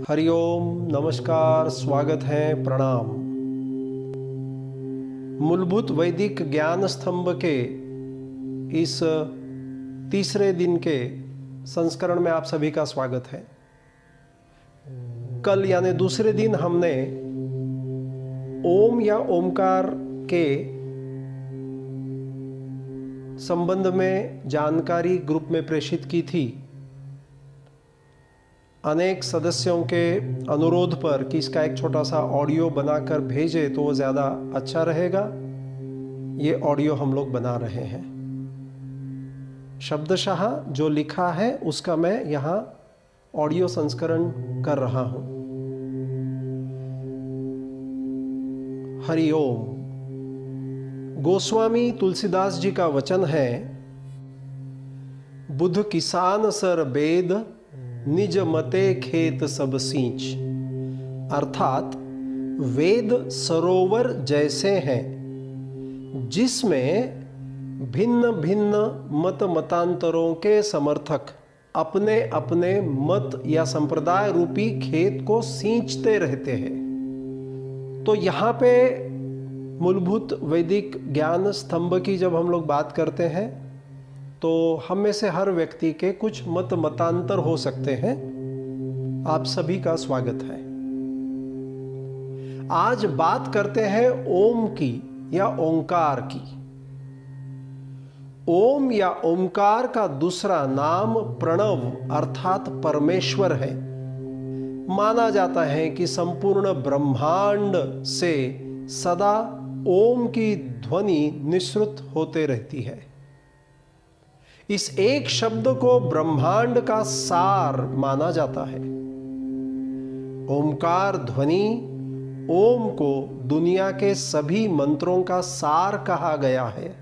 हरिओम, नमस्कार, स्वागत है, प्रणाम। मूलभूत वैदिक ज्ञान स्तंभ के इस तीसरे दिन के संस्करण में आप सभी का स्वागत है। कल यानी दूसरे दिन हमने ओम या ओमकार के संबंध में जानकारी ग्रुप में प्रेषित की थी। अनेक सदस्यों के अनुरोध पर कि इसका एक छोटा सा ऑडियो बनाकर भेजे तो वो ज़्यादा अच्छा रहेगा। ये ऑडियो हम लोग बना रहे हैं। शब्दशः जो लिखा है उसका मैं यहाँ ऑडियो संस्करण कर रहा हूँ। हरि ओम। गोस्वामी तुलसीदास जी का वचन है, बुध किसान सर बेद निज मते खेत सब सींच। अर्थात वेद सरोवर जैसे हैं जिसमें भिन्न भिन्न मत मतांतरों के समर्थक अपने अपने मत या संप्रदाय रूपी खेत को सींचते रहते हैं। तो यहाँ पे मूलभूत वैदिक ज्ञान स्तंभ की जब हम लोग बात करते हैं तो हम में से हर व्यक्ति के कुछ मत मतांतर हो सकते हैं। आप सभी का स्वागत है। आज बात करते हैं ओम की या ओंकार की। ओम या ओंकार का दूसरा नाम प्रणव अर्थात परमेश्वर है। माना जाता है कि संपूर्ण ब्रह्मांड से सदा ओम की ध्वनि निःसृत होते रहती है। इस एक शब्द को ब्रह्मांड का सार माना जाता है। ओमकार ध्वनि, ओम को दुनिया के सभी मंत्रों का सार कहा गया है।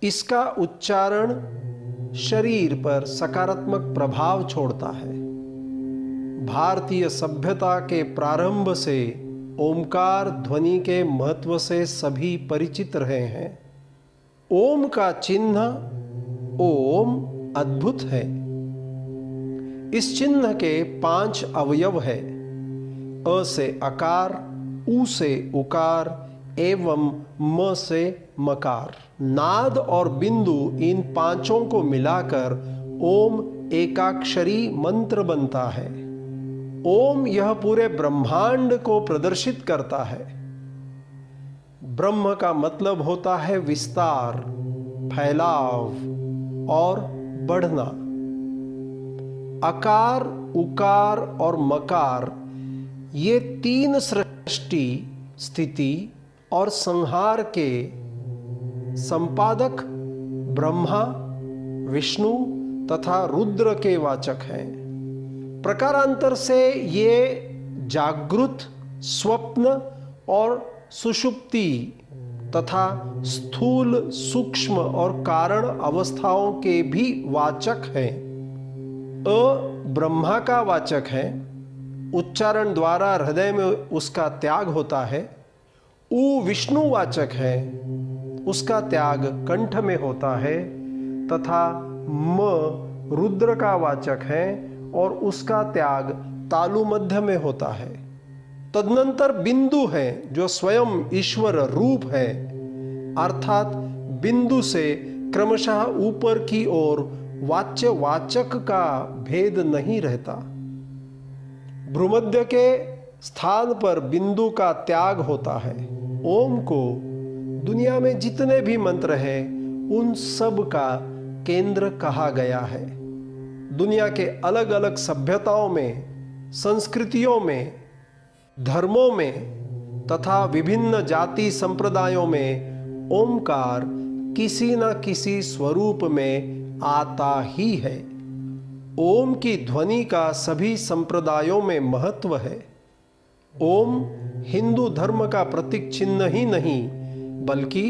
इसका उच्चारण शरीर पर सकारात्मक प्रभाव छोड़ता है। भारतीय सभ्यता के प्रारंभ से ओमकार ध्वनि के महत्व से सभी परिचित रहे हैं। ओम का चिन्ह ओम अद्भुत है। इस चिन्ह के 5 अवयव है। अ से अकार, उ से उकार एवं म से मकार। नाद और बिंदु इन पांचों को मिलाकर ओम एकाक्षरी मंत्र बनता है। ओम यह पूरे ब्रह्मांड को प्रदर्शित करता है। ब्रह्म का मतलब होता है विस्तार, फैलाव और बढ़ना। अकार, उकार और मकार ये 3 सृष्टि, स्थिति और संहार के संपादक ब्रह्मा, विष्णु तथा रुद्र के वाचक हैं। प्रकारांतर से ये जागृत, स्वप्न और सुषुप्ति तथा स्थूल, सूक्ष्म और कारण अवस्थाओं के भी वाचक हैं। अ ब्रह्मा का वाचक है, उच्चारण द्वारा हृदय में उसका त्याग होता है। उ विष्णु वाचक है, उसका त्याग कंठ में होता है। तथा म रुद्र का वाचक है और उसका त्याग तालु मध्य में होता है। तदनंतर बिंदु है जो स्वयं ईश्वर रूप है, अर्थात बिंदु से क्रमशः ऊपर की ओर वाच्य वाचक का भेद नहीं रहता। भ्रूमध्य के स्थान पर बिंदु का त्याग होता है। ओम को दुनिया में जितने भी मंत्र हैं उन सब का केंद्र कहा गया है। दुनिया के अलग अलग सभ्यताओं में, संस्कृतियों में, धर्मों में तथा विभिन्न जाति संप्रदायों में ओमकार किसी न किसी स्वरूप में आता ही है। ओम की ध्वनि का सभी संप्रदायों में महत्व है। ओम हिंदू धर्म का प्रतीक चिन्ह ही नहीं बल्कि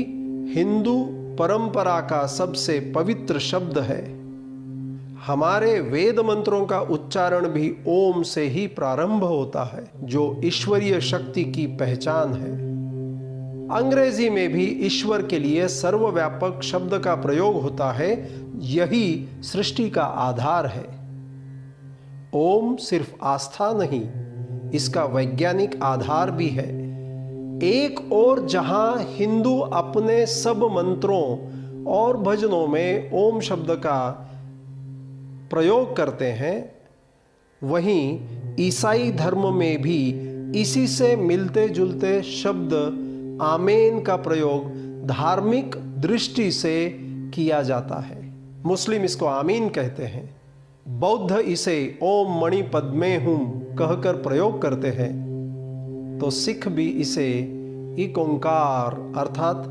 हिंदू परंपरा का सबसे पवित्र शब्द है। हमारे वेद मंत्रों का उच्चारण भी ओम से ही प्रारंभ होता है, जो ईश्वरीय शक्ति की पहचान है। अंग्रेजी में भी ईश्वर के लिए सर्वव्यापक शब्द का प्रयोग होता है। यही सृष्टि का आधार है। ओम सिर्फ आस्था नहीं, इसका वैज्ञानिक आधार भी है। एक और जहां हिंदू अपने सब मंत्रों और भजनों में ओम शब्द का प्रयोग करते हैं, वहीं ईसाई धर्म में भी इसी से मिलते जुलते शब्द आमेन का प्रयोग धार्मिक दृष्टि से किया जाता है। मुस्लिम इसको आमीन कहते हैं, बौद्ध इसे ओम मणि पद्मे हूं कहकर प्रयोग करते हैं, तो सिख भी इसे एक ओंकार अर्थात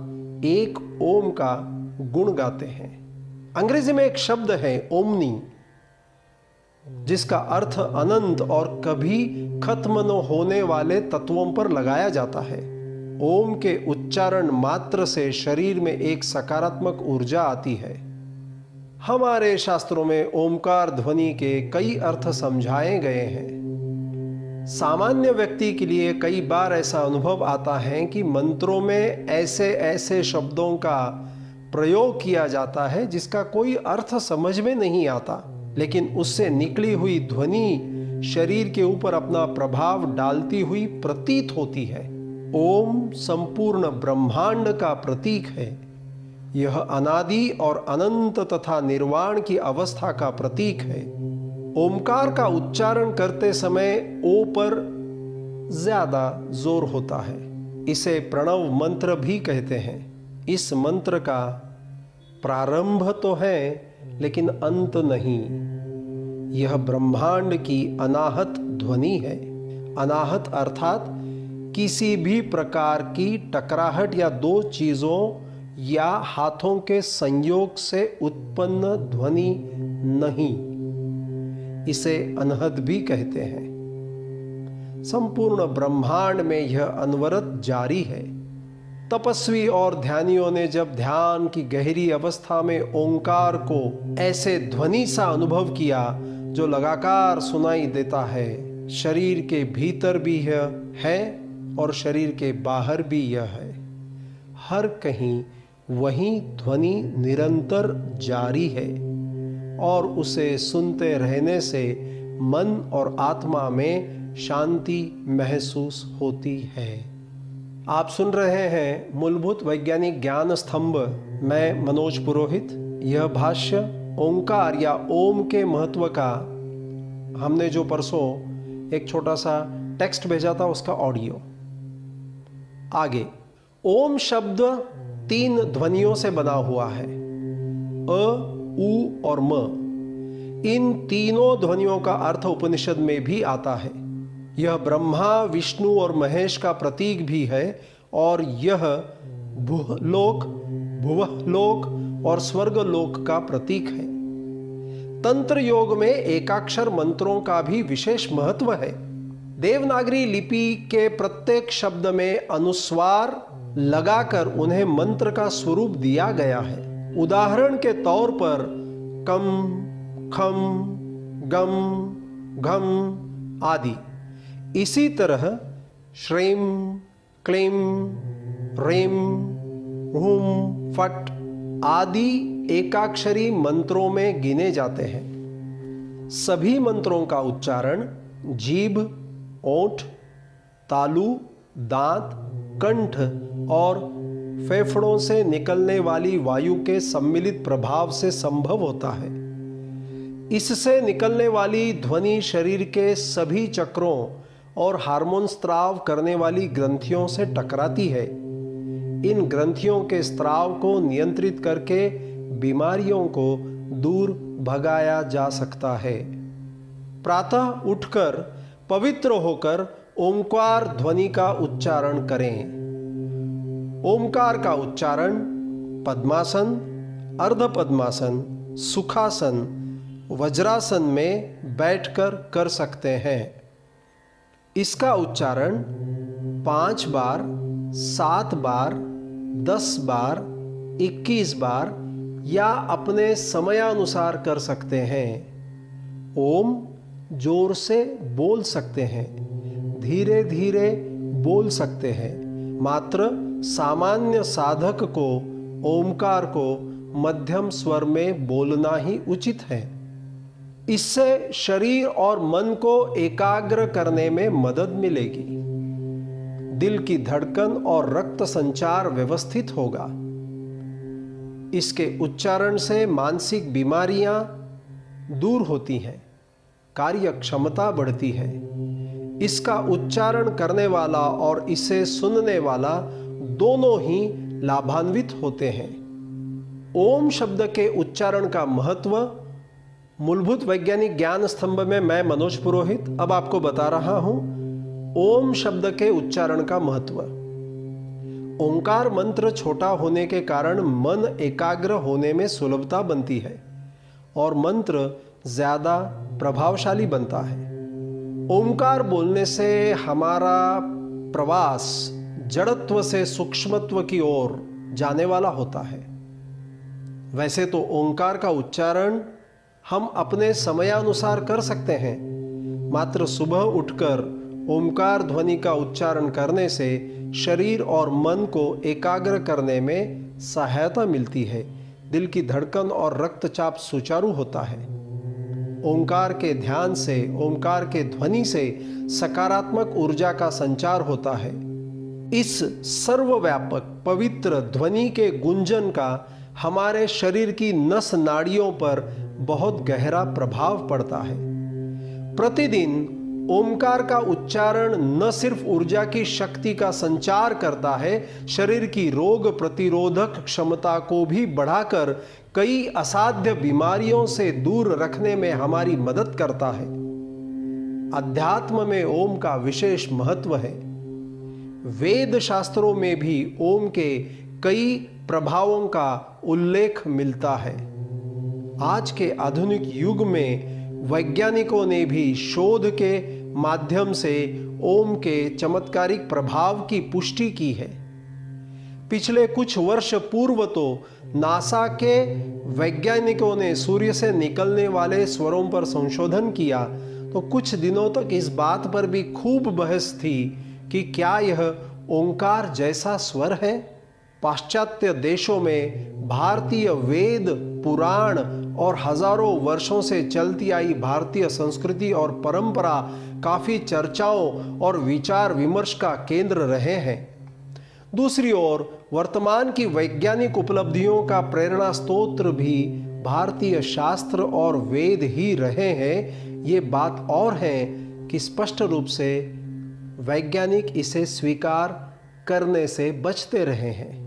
एक ओम का गुण गाते हैं। अंग्रेजी में एक शब्द है ओमनी, जिसका अर्थ अनंत और कभी खत्म न होने वाले तत्वों पर लगाया जाता है। ओम के उच्चारण मात्र से शरीर में एक सकारात्मक ऊर्जा आती है। हमारे शास्त्रों में ओमकार ध्वनि के कई अर्थ समझाए गए हैं। सामान्य व्यक्ति के लिए कई बार ऐसा अनुभव आता है कि मंत्रों में ऐसे ऐसे शब्दों का प्रयोग किया जाता है जिसका कोई अर्थ समझ में नहीं आता, लेकिन उससे निकली हुई ध्वनि शरीर के ऊपर अपना प्रभाव डालती हुई प्रतीत होती है। ओम संपूर्ण ब्रह्मांड का प्रतीक है। यह अनादि और अनंत तथा निर्वाण की अवस्था का प्रतीक है। ओमकार का उच्चारण करते समय ओ पर ज्यादा जोर होता है। इसे प्रणव मंत्र भी कहते हैं। इस मंत्र का प्रारंभ तो है लेकिन अंत नहीं। यह ब्रह्मांड की अनाहत ध्वनि है। अनाहत अर्थात किसी भी प्रकार की टकराहट या दो चीजों या हाथों के संयोग से उत्पन्न ध्वनि नहीं। इसे अनहद भी कहते हैं। संपूर्ण ब्रह्मांड में यह अनवरत जारी है। तपस्वी और ध्यानियों ने जब ध्यान की गहरी अवस्था में ओंकार को ऐसे ध्वनि सा अनुभव किया जो लगातार सुनाई देता है, शरीर के भीतर भी यह है और शरीर के बाहर भी यह है, हर कहीं वही ध्वनि निरंतर जारी है और उसे सुनते रहने से मन और आत्मा में शांति महसूस होती है। आप सुन रहे हैं मूलभूत वैज्ञानिक ज्ञान स्तंभ। मैं मनोज पुरोहित। यह भाष्य ओंकार या ओम के महत्व का हमने जो परसों एक छोटा सा टेक्स्ट भेजा था उसका ऑडियो। आगे, ओम शब्द 3 ध्वनियों से बना हुआ है, अ, उ और म। इन तीनों ध्वनियों का अर्थ उपनिषद में भी आता है। यह ब्रह्मा, विष्णु और महेश का प्रतीक भी है और यह भूलोक, भुवलोक और स्वर्गलोक का प्रतीक है। तंत्र योग में एकाक्षर मंत्रों का भी विशेष महत्व है। देवनागरी लिपि के प्रत्येक शब्द में अनुस्वार लगाकर उन्हें मंत्र का स्वरूप दिया गया है। उदाहरण के तौर पर कम, खम, गम, घम आदि। इसी तरह श्रीम, क्लीम, रीम, हुम, फट आदि एकाक्षरी मंत्रों में गिने जाते हैं। सभी मंत्रों का उच्चारण जीभ, ओंठ, तालु, दांत, कंठ और फेफड़ों से निकलने वाली वायु के सम्मिलित प्रभाव से संभव होता है। इससे निकलने वाली ध्वनि शरीर के सभी चक्रों और हार्मोन स्त्राव करने वाली ग्रंथियों से टकराती है। इन ग्रंथियों के स्त्राव को नियंत्रित करके बीमारियों को दूर भगाया जा सकता है। प्रातः उठकर पवित्र होकर ओंकार ध्वनि का उच्चारण करें। ओंकार का उच्चारण पद्मासन, अर्ध पद्मासन, सुखासन, वज्रासन में बैठकर कर सकते हैं। इसका उच्चारण 5 बार, 7 बार, 10 बार, 21 बार या अपने समयानुसार कर सकते हैं। ओम जोर से बोल सकते हैं, धीरे धीरे बोल सकते हैं। मात्र सामान्य साधक को ओमकार को मध्यम स्वर में बोलना ही उचित है। इससे शरीर और मन को एकाग्र करने में मदद मिलेगी। दिल की धड़कन और रक्त संचार व्यवस्थित होगा। इसके उच्चारण से मानसिक बीमारियां दूर होती हैं, कार्य क्षमता बढ़ती है। इसका उच्चारण करने वाला और इसे सुनने वाला दोनों ही लाभान्वित होते हैं। ओम शब्द के उच्चारण का महत्व मूलभूत वैज्ञानिक ज्ञान स्तंभ में मैं मनोज पुरोहित अब आपको बता रहा हूं। ओम शब्द के उच्चारण का महत्व। ओंकार मंत्र छोटा होने के कारण मन एकाग्र होने में सुलभता बनती है और मंत्र ज्यादा प्रभावशाली बनता है। ओंकार बोलने से हमारा प्रवास जड़त्व से सूक्ष्मत्व की ओर जाने वाला होता है। वैसे तो ओंकार का उच्चारण हम अपने समयानुसार कर सकते हैं, मात्र सुबह उठकर ओंकार ध्वनि का उच्चारण करने से शरीर और मन को एकाग्र करने में सहायता मिलती है। दिल की धड़कन और रक्तचाप सुचारू होता है। ओंकार के ध्यान से, ओंकार के ध्वनि से सकारात्मक ऊर्जा का संचार होता है। इस सर्वव्यापक पवित्र ध्वनि के गुंजन का हमारे शरीर की नस नाड़ियों पर बहुत गहरा प्रभाव पड़ता है। प्रतिदिन ओंकार का उच्चारण न सिर्फ ऊर्जा की शक्ति का संचार करता है, शरीर की रोग प्रतिरोधक क्षमता को भी बढ़ाकर कई असाध्य बीमारियों से दूर रखने में हमारी मदद करता है। अध्यात्म में ओम का विशेष महत्व है। वेद शास्त्रों में भी ओम के कई प्रभावों का उल्लेख मिलता है। आज के आधुनिक युग में वैज्ञानिकों ने भी शोध के माध्यम से ओम के चमत्कारिक प्रभाव की पुष्टि की है। पिछले कुछ वर्ष पूर्व तो नासा के वैज्ञानिकों ने सूर्य से निकलने वाले स्वरों पर संशोधन किया, तो कुछ दिनों तक इस बात पर भी खूब बहस थी कि क्या यह ओंकार जैसा स्वर है। पाश्चात्य देशों में भारतीय वेद, पुराण और हजारों वर्षों से चलती आई भारतीय संस्कृति और परंपरा काफी चर्चाओं और विचार विमर्श का केंद्र रहे हैं। दूसरी ओर वर्तमान की वैज्ञानिक उपलब्धियों का प्रेरणा स्रोत भी भारतीय शास्त्र और वेद ही रहे हैं। ये बात और है कि स्पष्ट रूप से वैज्ञानिक इसे स्वीकार करने से बचते रहे हैं।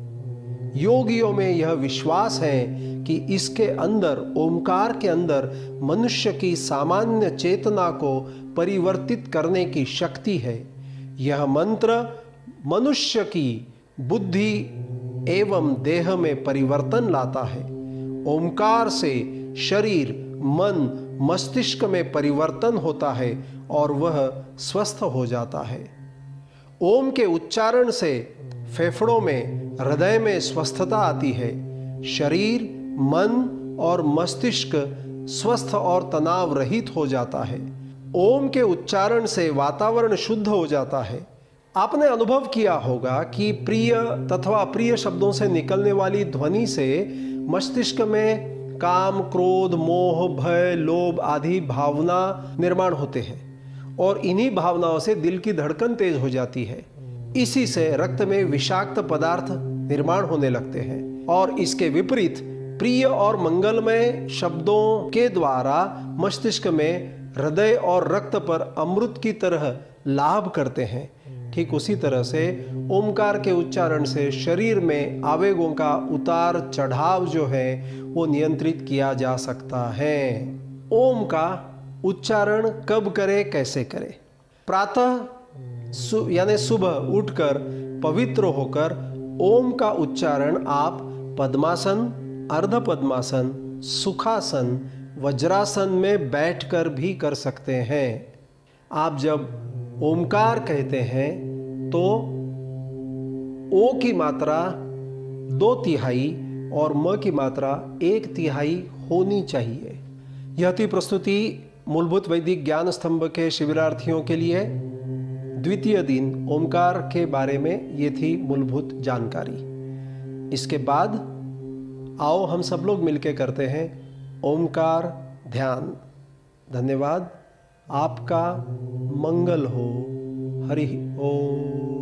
योगियों में यह विश्वास है कि इसके अंदर, ओंकार के अंदर मनुष्य की सामान्य चेतना को परिवर्तित करने की शक्ति है। यह मंत्र मनुष्य की बुद्धि एवं देह में परिवर्तन लाता है। ओंकार से शरीर, मन, मस्तिष्क में परिवर्तन होता है और वह स्वस्थ हो जाता है। ओम के उच्चारण से फेफड़ों में, हृदय में स्वस्थता आती है। शरीर, मन और मस्तिष्क स्वस्थ और तनाव रहित हो जाता है। ओम के उच्चारण से वातावरण शुद्ध हो जाता है। आपने अनुभव किया होगा कि प्रिय तथा अप्रिय शब्दों से निकलने वाली ध्वनि से मस्तिष्क में काम, क्रोध, मोह, भय, लोभ आदि भावना निर्माण होते हैं और इन्हीं भावनाओं से दिल की धड़कन तेज हो जाती है। इसी से रक्त में विषाक्त पदार्थ निर्माण होने लगते हैं और इसके विपरीत प्रिय और मंगलमय शब्दों के द्वारा मस्तिष्क में, हृदय और रक्त पर अमृत की तरह लाभ करते हैं। ठीक उसी तरह से ओमकार के उच्चारण से शरीर में आवेगों का उतार चढ़ाव जो है वो नियंत्रित किया जा सकता है। ओम का उच्चारण कब करें, कैसे करें? प्रातः यानी सुबह उठकर पवित्र होकर ओम का उच्चारण आप पद्मासन, अर्ध पद्मासन, सुखासन, वज्रासन में बैठकर भी कर सकते हैं। आप जब ओमकार कहते हैं तो ओ की मात्रा 2/3 और म की मात्रा 1/3 होनी चाहिए। यह थी प्रस्तुति मूलभूत वैदिक ज्ञान स्तंभ के शिविरार्थियों के लिए। द्वितीय दिन ओमकार के बारे में ये थी मूलभूत जानकारी। इसके बाद आओ हम सब लोग मिलकर करते हैं ओमकार ध्यान। धन्यवाद। आपका मंगल हो। हरि ओम।